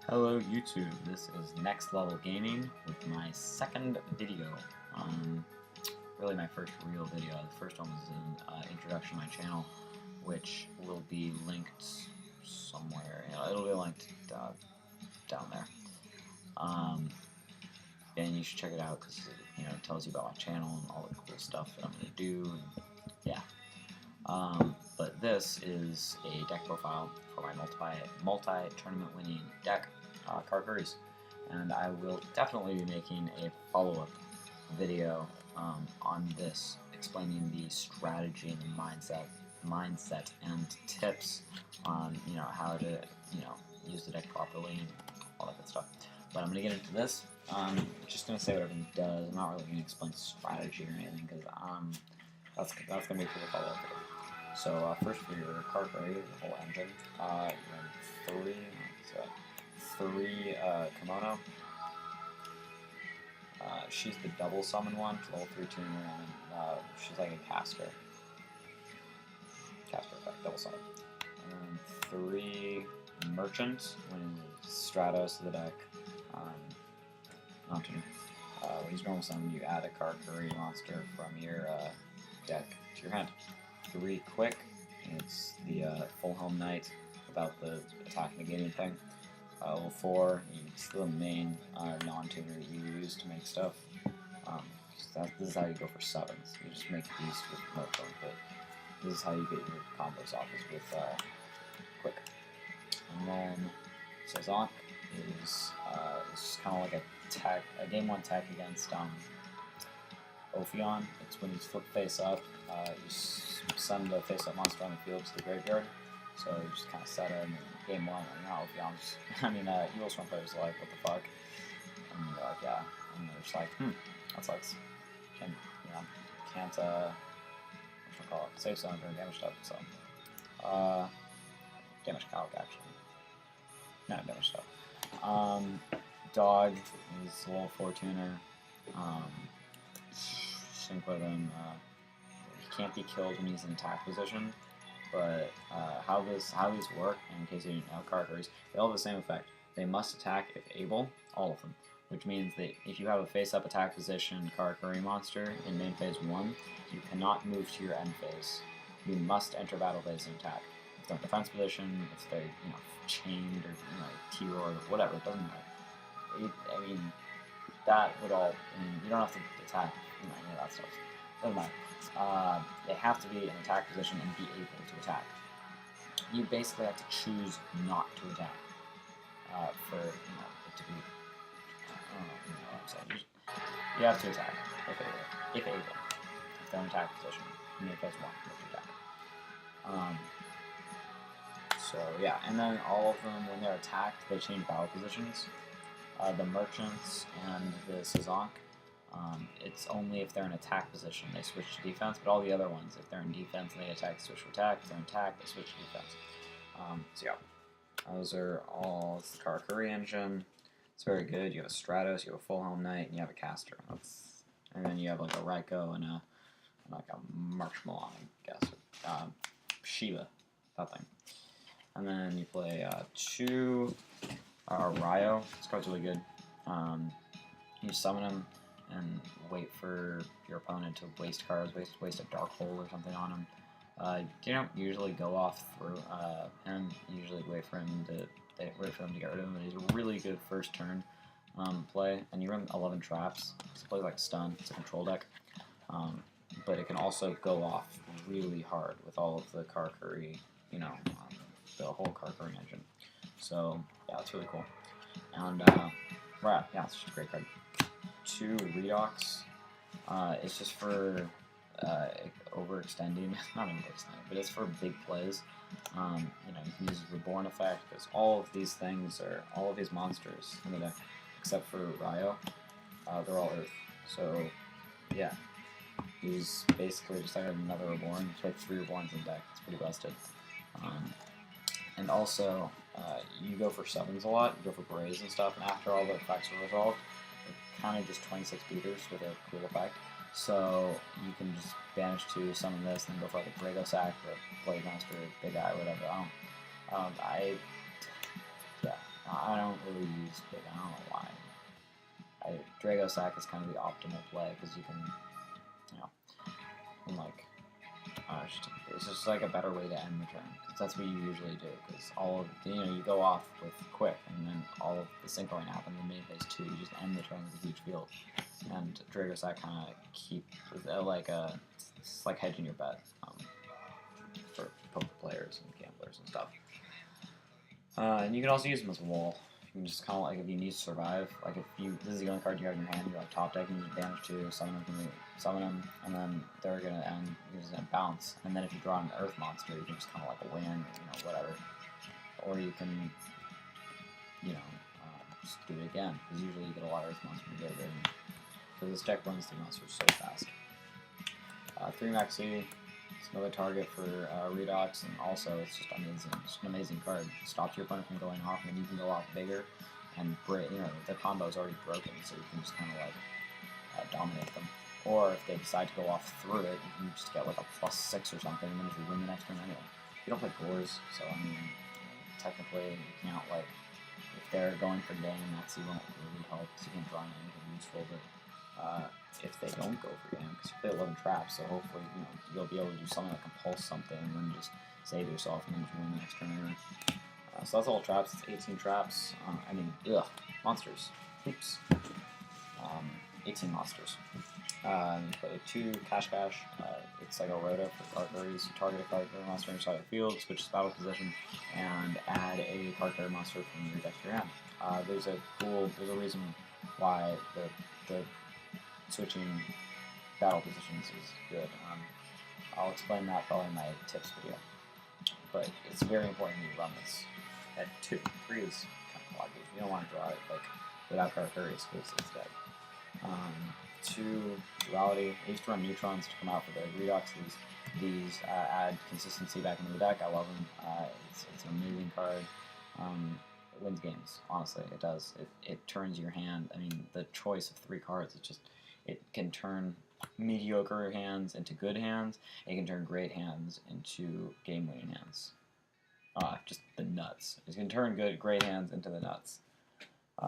Hello YouTube, this is Next Level Gaming with my second video. Really my first real video. The first one was an introduction to my channel, which will be linked somewhere. It'll be linked down there. And you should check it out because it tells you about my channel and all the cool stuff that I'm going to do. And, yeah. But this is a deck profile for my multi-tournament winning deck, Karakuri's, and I will definitely be making a follow-up video on this, explaining the strategy and the mindset and tips on how to use the deck properly and all that good stuff. But I'm gonna get into this. Just gonna say what everything does. I'm not really gonna explain strategy or anything because that's gonna be for the follow-up video. So first for your Karakuri, the whole engine, you have three kimono. She's the double summon one, she's level 3 tuner, and she's like a caster effect, double summon. And then 3 merchants, when Stratos to the deck, not tuner. When he's normal summon, you add a Karakuri monster from your deck to your hand. 3 quick, it's the full helm knight about the attack negating thing. Level 4, it's the main non-tuner you use to make stuff. This is how you go for 7s. You just make these with Merfolk, but this is how you get your combos off, is with quick. And then Sazonk is it's kind of like a game 1 tech against Ophion. It's when you flip face up, you send the face up monster on the field to the graveyard. So you just kind of set it, and game 1, Ophion's, Evil Storm players are like, what the fuck? And they're like, yeah. And they're just like, that sucks. Can't save zone during damage stuff, so. Damage calc, actually. No, damage stuff. Dog is level 4 tuner. Sync with him. He can't be killed when he's in attack position. But how these work, in case you didn't know, Karakuri's, they all have the same effect. They must attack if able, all of them. Which means that if you have a face-up attack position Karakuri monster in main phase 1, you cannot move to your end phase. You must enter battle phase and attack. If they're in defense position, if they're chained or T-roar or whatever, it doesn't matter. That would all. You don't have to attack any of that stuff. Doesn't matter. They have to be in attack position and be able to attack. You basically have to choose not to attack for it to be. I don't know what I'm saying. You have to attack if able. If they're in attack position, in phase 1, you have to attack. So yeah, and then all of them, when they're attacked, they change battle positions. The merchants and the Sazonk. It's only if they're in attack position they switch to defense, but all the other ones, if they're in defense and they attack, they switch to attack. If they're in attack, they switch to defense. So yeah, those are all the Karakuri engine. It's very good. You have a Stratos, you have a full helm knight, and you have a caster. And then you have like a Raiko and a Marshmallow, I guess. Shiva, that thing. And then you play 2 Ryo. This card's really good. You summon him and wait for your opponent to waste cards, waste a Dark Hole or something on him. You don't usually go off through him. You usually wait for him to get rid of him. But he's a really good first turn play, and you run 11 traps. It plays like stun. It's a control deck, but it can also go off really hard with all of the Karakuri, the whole Karakuri engine. So yeah, it's really cool. And right, yeah, it's just a great card. 2 Redox. It's just for overextending, not overextending, but it's for big plays. You can use Reborn effect, because all of these monsters in the deck, except for Ryo, they're all Earth. So yeah, he's basically just like another Reborn. It's like 3 Reborns in the deck. It's pretty busted. And also, you go for 7s a lot. You go for Berets and stuff, and after all the effects are resolved, they're kind of just 26 beaters with a cool effect. So you can just banish 2, summon this, and then go for like a Drago Sack or Blade Master, Big Eye, whatever. I don't really use big. I don't know why. Drago Sack is kind of the optimal play because you can, you know, and like, it's just like a better way to end the turn because that's what you usually do. Because all of you go off with quick, and then all of the synchroing happens in main phase 2. You just end the turn with a huge field, and Drago Sack kind of it's like hedging your bet for poker players and gamblers and stuff. And you can also use them as a wall. You can just kind of like, if you need to survive, like this is the only card you have in your hand, you have top deck, and you use damage to summon them, and then they're gonna end, you're just gonna bounce, and then if you draw an earth monster, you can just kind of like win, whatever. Or you can, just do it again, because usually you get a lot of earth monsters to get rid of them. Because this deck runs through monsters so fast. 3 Max C. It's another target for Redox, and also it's just amazing. It's just an amazing card. It stops your opponent from going off, and then you can go off bigger, and the combo is already broken, so you can just kind of like dominate them. Or if they decide to go off through it, you can just get like a +6 or something, and then just win the next turn anyway. You don't play Gores, so I mean, technically you can't like, if they're going for game, Maxi won't really help because you can't draw anything useful, but if they don't go for game, because you play 11 traps, so hopefully you'll be able to do something like compulse something and then just save yourself and then just win the next turn anyway. So that's all traps. It's 18 traps. Monsters. Oops. 18 monsters. You play 2 Cash. It's like a Rhoda for Karkuris. You target a Karakuri monster inside the field, switch its battle position, and add a Karakuri monster from your deck to your hand. There's a reason why the switching battle positions is good. I'll explain that probably in my tips video. But it's very important you run this at 2. 3 is kind of laggy. You don't want to draw it like without Karakuris because it's dead. 2 Duality. I used to run Neutrons to come out for the Redox. These add consistency back into the deck. I love them. It's an amazing card. It wins games. Honestly, it does. It turns your hand. I mean, the choice of 3 cards. It can turn mediocre hands into good hands. It can turn great hands into game-winning hands. Just the nuts. It can turn great hands into the nuts.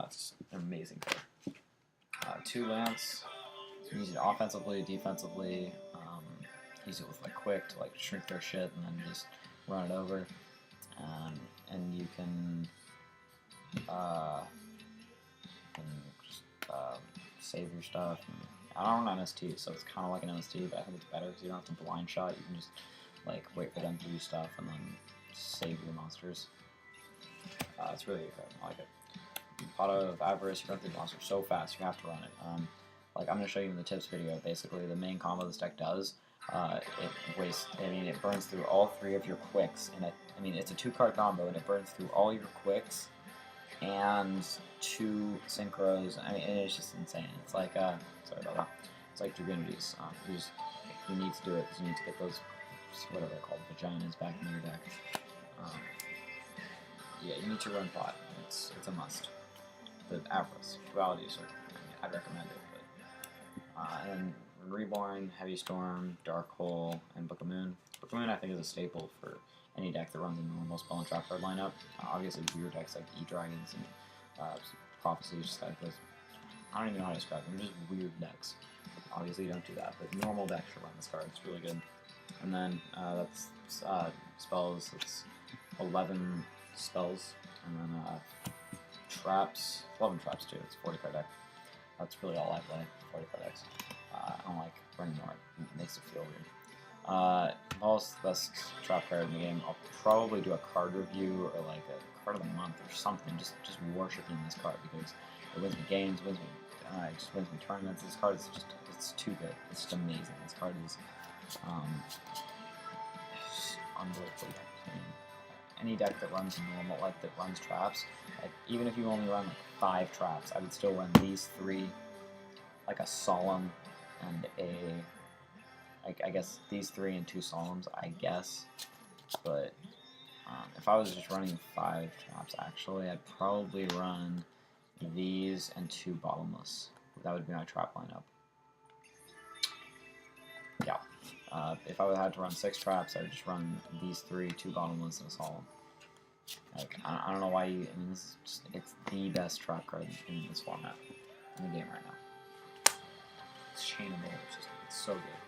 It's an amazing card. 2 Lance. Use it offensively, defensively. Use it with like quick to like shrink their shit and then just run it over. And you can just save your stuff. I don't run MST, so it's kind of like an MST, but I think it's better because you don't have to blind shot. You can just like wait for them to do stuff and then save your monsters. It's really good. I like it. Pot of Avarice, you run through the monster so fast, you have to run it. Like I'm going to show you in the tips video, basically the main combo this deck does, it burns through all 3 of your quicks, and it's a 2-card combo, and it burns through all your quicks and 2 synchros. And it's just insane. It's like, sorry about that. It's like Dragonities. You need to do it because you need to get those, whatever they're called, vaginas back in your deck. Yeah, you need to run pot. It's a must. The Avarice, Dualities I'd recommend it. But, and Reborn, Heavy Storm, Dark Hole, and Book of Moon. Book of Moon I think is a staple for any deck that runs a normal spell and trap card lineup. Obviously weird decks like E-Dragons and Prophecy, just like those. I don't even know how to describe them. They're just weird decks. Obviously you don't do that, but normal decks should run this card. It's really good. And then that's spells. It's 11 spells, and then traps. 11 traps too. It's a 40-card deck. That's really all I play. 40-card decks. I don't like running more. It makes it feel weird. Most best trap card in the game. I'll probably do a card review or like a card of the month or something. Just worshiping this card because it wins me games, it just wins me tournaments. This card is it's too good. It's just amazing. This card is unbelievable. I mean, any deck that runs normal, like that runs traps, like even if you only run like 5 traps, I would still run these 3, like a Solemn and I guess these 3 and 2 Solemns, I guess. But if I was just running 5 traps, actually, I'd probably run these and 2 Bottomless. That would be my trap lineup. Yeah. If I would have had to run 6 traps, I would just run these 3, 2 Bottomless, and a Solemn. Like, I don't know why you. I mean, this is just, it's the best trap card in this format in the game right now. It's chainable, it's so good.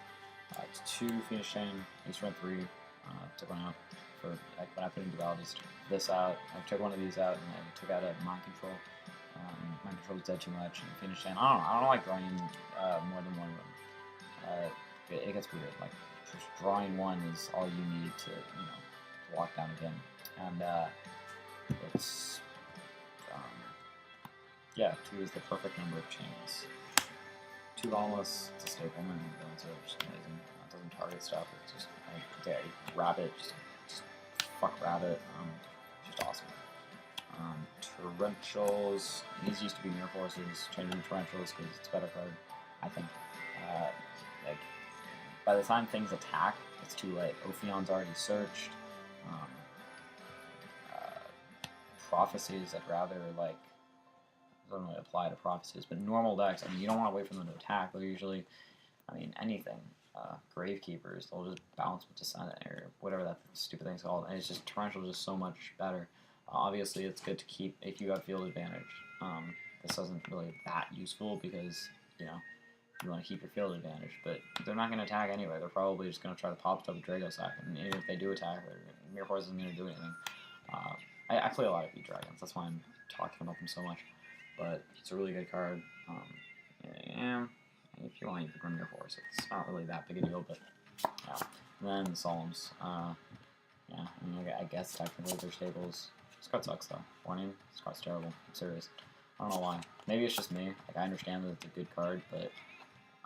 It's 2 Phoenix Chain, each run 3. Took one out for like when I put in dualities. This out. I took one of these out and I took out a Mind Control. Mind Control dead too much. And Phoenix Chain. I don't like drawing more than one of them. It gets weird. Like just drawing one is all you need to to lock down again. And it's yeah, 2 is the perfect number of chains. 2 Lawless, it's a staple, and it's just amazing. It doesn't target stuff. It's just Rabbit, just fuck Rabbit. Just awesome. Torrentials. These used to be Mirror Forces. Changing Torrentials because it's a better card, I think. Like by the time things attack, it's too late. Ophion's already searched. Prophecies, I'd rather like. Doesn't really apply to prophecies, but normal decks, I mean, you don't want to wait for them to attack. They're usually, I mean, anything. Gravekeepers, they'll just bounce with Descent or whatever that stupid thing's called, and it's just Torrential is just so much better. Obviously, it's good to keep if you have field advantage. This isn't really that useful because, you want to keep your field advantage, but they're not going to attack anyway. They're probably just going to try to pop up a Drago Sack, and even if they do attack, Mirror Force isn't going to do anything. I play a lot of E-Dragons, that's why I'm talking about them so much. But it's a really good card. Yeah, if you want, you can run your horse. It's not really that big a deal, but yeah. And then the Solemns. Yeah, I mean, I guess technically they're staples. This card sucks though. Warning, this card's terrible. I'm serious. I don't know why. Maybe it's just me. Like I understand that it's a good card, but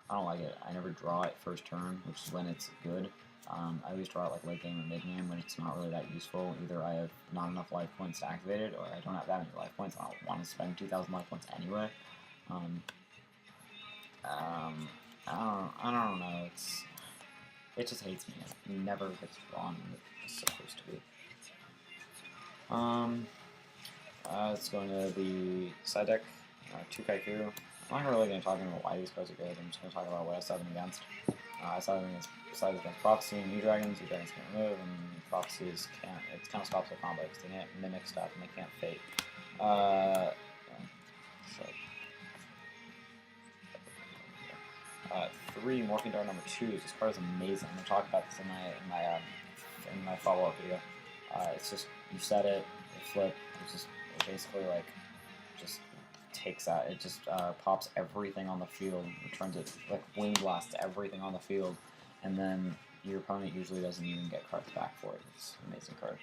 I don't like it. I never draw it first turn, which is when it's good. I always draw it like late game and mid game when it's not really that useful. Either I have not enough life points to activate it, or I don't have that many life points. I don't want to spend 2,000 life points anyway. I don't know. It just hates me. It never gets drawn when it's supposed to be. It's going to be side deck, 2 Kaiku. I'm not really going to talk about why these cards are good. I'm just going to talk about what I set them against. I set them against Prophecy and E-Dragons. E-Dragons can remove, and Prophecies can't. It kind of stops their combo because they can't mimic stuff and they can't fate. Sure. 3 Morphing Dart number 2. This card is amazing. I'm going to talk about this in my follow-up video. It's just you set it, you flip. It basically like just takes out. It just pops everything on the field. It turns it like Wing Blast everything on the field, and then your opponent usually doesn't even get cards back for it. It's an amazing card.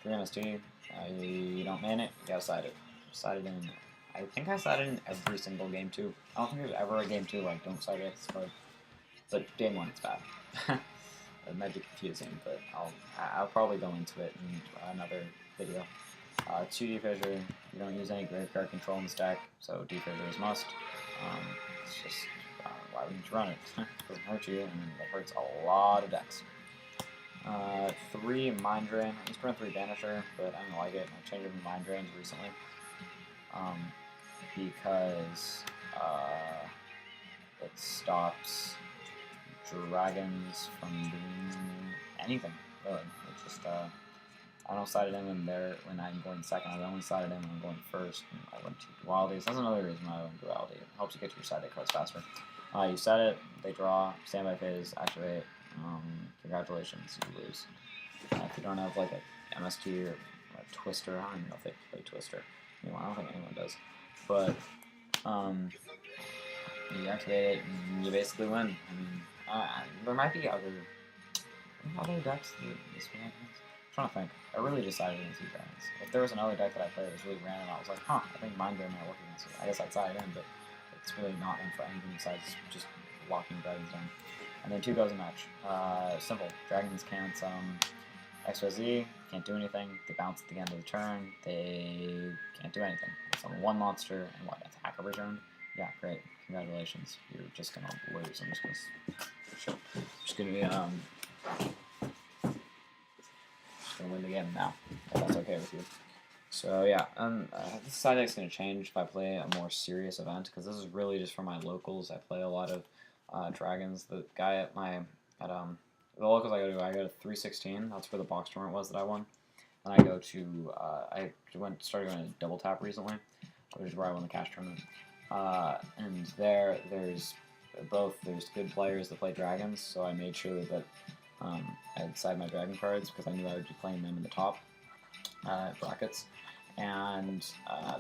3 MST. You don't man it. You gotta side it. Side it in. I think I side it in every single game too. I don't think there's ever a game 2 like don't side it this card. But game 1 it's bad. It might be confusing, but I'll probably go into it in another video. 2 Defissure. You don't use any graveyard control in this deck, so Defissure is must. It's just why wouldn't you run it? It doesn't hurt you, and it hurts a lot of decks. 3 Mind Drain. I used to run 3 Banisher, but I don't like it. I changed it to Mind Drains recently because it stops dragons from doing anything, really. It's just, I don't side it in when I'm going second. I only side it in when I'm going first. And I went to dualities. That's another reason why I went duality. It helps you get to your side deck cards faster. You set it, they draw, standby phase, activate. Congratulations, you lose. If you don't have like a MST or a Twister, I don't even know if they play Twister. Anyway, I don't think anyone does. But you activate it and you basically win. I mean, there might be other decks that this one happens. I'm trying to think. I really decided against E-Dragons. If there was another deck that I played that was really random, I was like, I think Mind Drain might work against it. I guess I'd side it in, but it's really not in for anything besides just locking dragons down. And then 2 goes a match. Simple. Dragons can't XYZ, can't do anything. They bounce at the end of the turn. They can't do anything. It's on 1 monster and what, attack every turn? Yeah, great. Congratulations. You're just gonna lose. I'm just gonna be win the game now, if that's okay with you. So yeah, this side deck's gonna change if I play a more serious event, because this is really just for my locals. I play a lot of dragons. The guy at the locals I go to 316. That's where the box tournament was that I won. And I go to started going to Double Tap recently, which is where I won the cash tournament. And there's good players that play dragons, so I made sure that I had side my dragon cards because I knew I would be playing them in the top brackets. And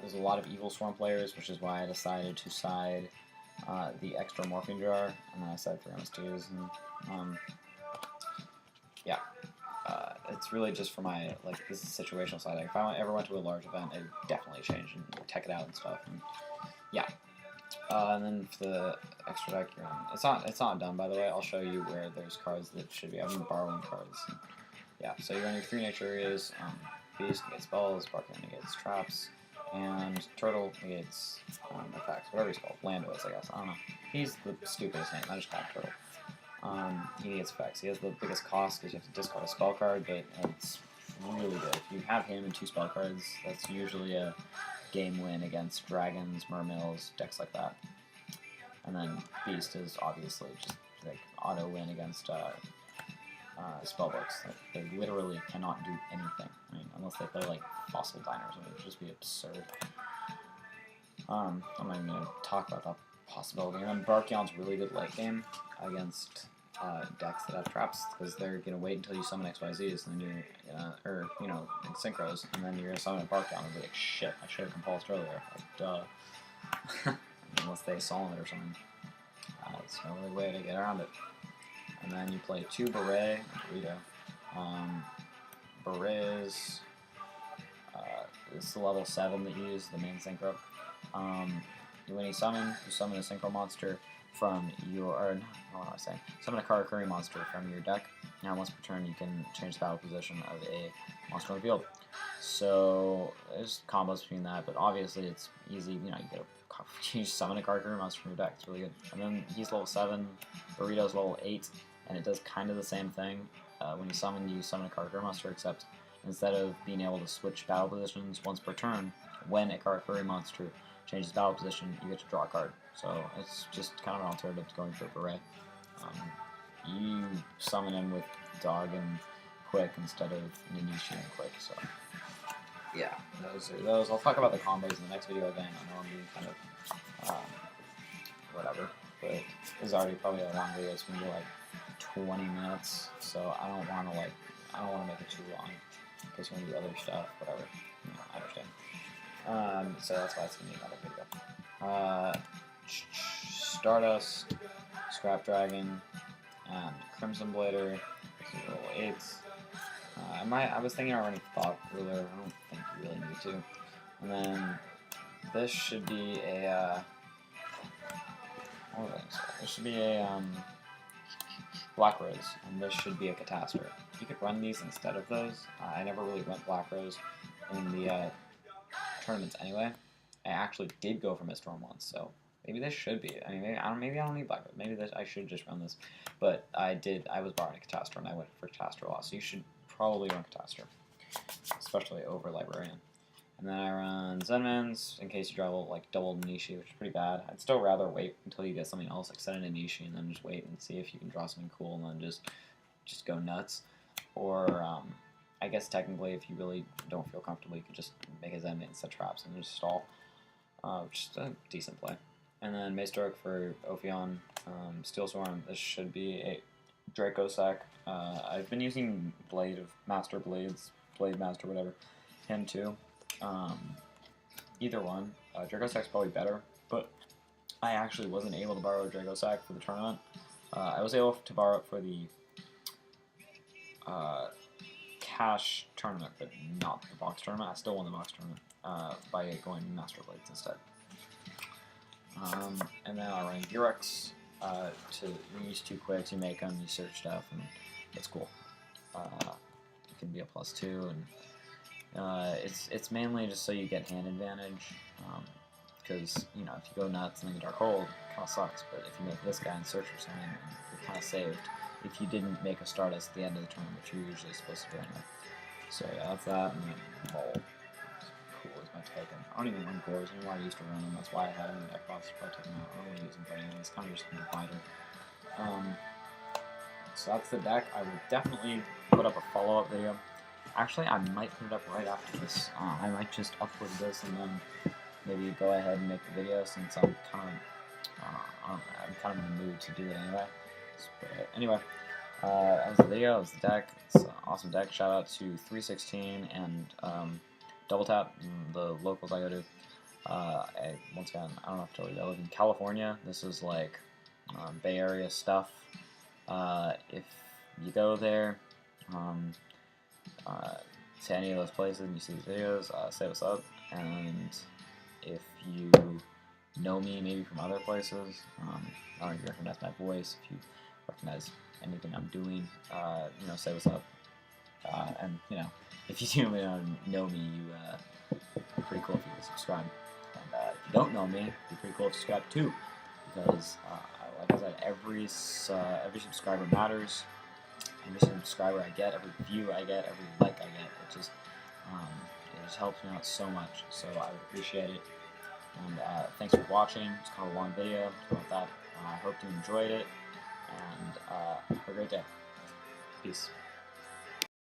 there's a lot of Evil Swarm players, which is why I decided to side the extra Morphine Jar, and then I side 3 MSTs, and yeah. It's really just for my, this is situational side. If I ever went to a large event, I'd definitely change and tech it out and stuff, and yeah. And then for the extra deck, it's not done, by the way. I'll show you where there's cards that should be. I've been borrowing cards. And, yeah, so you're running 3 nature areas. Beast negates spells, Barking negates traps, and Turtle negates effects, whatever he's called. Landois, I guess. I don't know. He's the stupidest name. I just call him Turtle. He negates effects. He has the biggest cost because you have to discard a spell card, but it's really good. If you have him and 2 spell cards, that's usually a game win against dragons, mermills, decks like that. And then Beast is obviously just auto win against spellbooks. They literally cannot do anything. I mean, unless they play Fossil Diners, it would just be absurd. I'm not even going to talk about that possibility. And then Barkion's really good late game against decks that have traps, because they're going to wait until you summon XYZs, and then you're in synchros, and then you're going to summon a Barkion and be like, shit, I should have compulsed earlier. Duh. Unless they solve it or something. It's the only way to get around it. And then you play 2 Beret and Burrito. Berets, this is the level 7 that you use, the main synchro. When you summon a synchro monster from your, summon a Karakuri monster from your deck. Now once per turn you can change the battle position of a monster on the field. So there's combos between that, but obviously it's easy, you summon a Karakuri monster from your deck, it's really good. And then he's level 7, Burrito's level 8, and it does kind of the same thing. When you summon a Karakuri monster, except instead of being able to switch battle positions once per turn, when a Karakuri monster changes battle position, you get to draw a card. So it's just kind of an alternative to going for a Beret. You summon him with Dog and Quick instead of Ninishi and Quick, so yeah, those are those. I'll talk about the combos in the next video again. I know I'm being kind of whatever, but this is already probably a long video. It's gonna be 20 minutes, so I don't want to make it too long because you want to do other stuff, whatever. I understand. So that's why it's gonna be another video. Stardust, Scrap Dragon, and Crimson Blader. Level 8s. I was thinking about running Thought Ruler. I don't think you really need to. And then this should be a this should be a Black Rose, and this should be a Catastor. You could run these instead of those. I never really went Black Rose in the tournaments anyway. I actually did go for Mistborn once, so maybe this should be. I mean, maybe I don't need Black Rose. Maybe I should just run this. But I was borrowing a Catastor, and I went for Catastor a lot. So you should probably run Catastor, especially over Librarian. And then I run Zenmans in case you draw double Nishi, which is pretty bad. I'd still rather wait until you get something else, like set in a Nishi, and then just wait and see if you can draw something cool, and then just go nuts. Or I guess technically, if you really don't feel comfortable, you could just make a Zenman and set traps and just stall, which is a decent play. And then Mace Dark for Ophion, Steel Swarm. This should be a Draco Sack. I've been using Blade Master, whatever. Him too. Either one. Draco Sack's probably better, but I actually wasn't able to borrow a Draco Sack for the tournament. I was able to borrow it for the cash tournament, but not the box tournament. I still won the box tournament by going Master Blades instead. And then I ran Urex to use 2 quicks, you make them, you search stuff, and it's cool. It can be a +2, and it's mainly just so you get hand advantage, because if you go nuts and then get Dark Hold, it kind of sucks. But if you make this guy and search for something, you're kind of saved. If you didn't make a Stardust at the end of the tournament, which you're usually supposed to do anyway. So yeah, that's that. And then Vol. Cool is my token. I don't even run Gores anymore. I used to run them. That's why I had them in the deck box. Probably took them out. I don't really use them for anything. It's kind of just a divider. So that's the deck. I will definitely put up a follow-up video. Actually, I might put it up right after this. I might just upload this and then maybe go ahead and make the video since I'm kind of I'm kind of in the mood to do it anyway. But anyway, that was the video. That was the deck. It's an awesome deck. Shout out to 316 and Double Tap, the locals I go to. Once again, I don't know if I told you, I live in California. This is like Bay Area stuff. If you go there to any of those places and you see these videos, say what's up. And if you know me maybe from other places, I don't know if you recognize my voice, if you recognize anything I'm doing, you know, say what's up. And you know, if you do know me, it'd be pretty cool if you would subscribe. And if you don't know me, it'd be pretty cool if you subscribe too, because like I said, every subscriber matters. Every subscriber I get, every view I get, every like I get, it just helps me out so much. So I would appreciate it. And thanks for watching. It's kind of a long video. Sorry about that. I hope you enjoyed it. And have a great day. Peace.